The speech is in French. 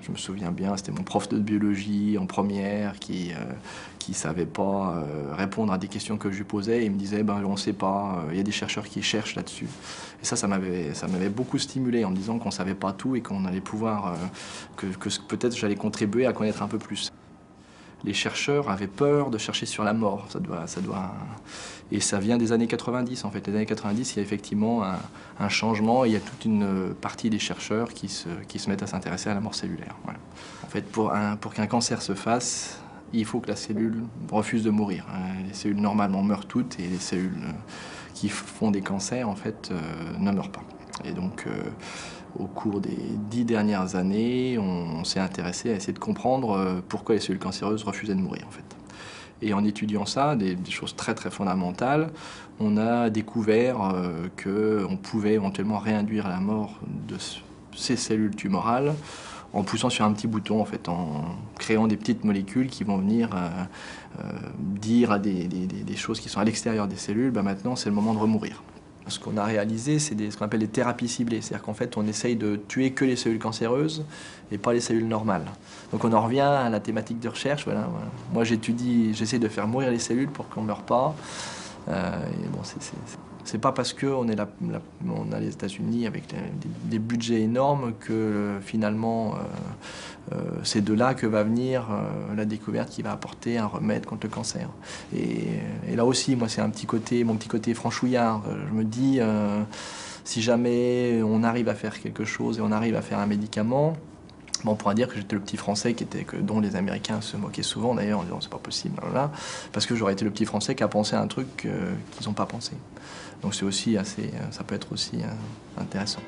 Je me souviens bien, c'était mon prof de biologie en première qui savait pas répondre à des questions que je lui posais. Il me disait ben, on ne sait pas, il y a des chercheurs qui cherchent là-dessus. Et ça m'avait beaucoup stimulé en me disant qu'on ne savait pas tout et qu'on allait pouvoir, que peut-être j'allais contribuer à connaître un peu plus. Les chercheurs avaient peur de chercher sur la mort. Et ça vient des années 90 en fait. Les années 90, il y a effectivement un changement et il y a toute une partie des chercheurs qui se mettent à s'intéresser à la mort cellulaire. Voilà. En fait, pour qu'un cancer se fasse, il faut que la cellule refuse de mourir. Les cellules normalement meurent toutes et les cellules qui font des cancers en fait ne meurent pas. Et donc au cours des 10 dernières années, on s'est intéressé à essayer de comprendre pourquoi les cellules cancéreuses refusaient de mourir en fait. Et en étudiant ça, des choses très très fondamentales, on a découvert qu'on pouvait éventuellement réinduire la mort de ces cellules tumorales en poussant sur un petit bouton, en fait, en créant des petites molécules qui vont venir dire à des choses qui sont à l'extérieur des cellules, ben maintenant c'est le moment de remourir. Ce qu'on a réalisé, c'est ce qu'on appelle des thérapies ciblées. C'est-à-dire qu'en fait, on essaye de tuer que les cellules cancéreuses et pas les cellules normales. Donc on en revient à la thématique de recherche. Voilà. Moi, j'essaie de faire mourir les cellules pour qu'on ne meure pas. Et bon, c'est pas parce qu'on on a les États-Unis avec des budgets énormes que finalement c'est de là que va venir la découverte qui va apporter un remède contre le cancer. Et là aussi, moi, c'est mon petit côté franchouillard. Je me dis, si jamais on arrive à faire quelque chose et on arrive à faire un médicament, on pourra dire que j'étais le petit Français dont les Américains se moquaient souvent d'ailleurs en disant c'est pas possible, là, parce que j'aurais été le petit Français qui a pensé à un truc qu'ils n'ont pas pensé. Donc c'est aussi ça peut être aussi intéressant.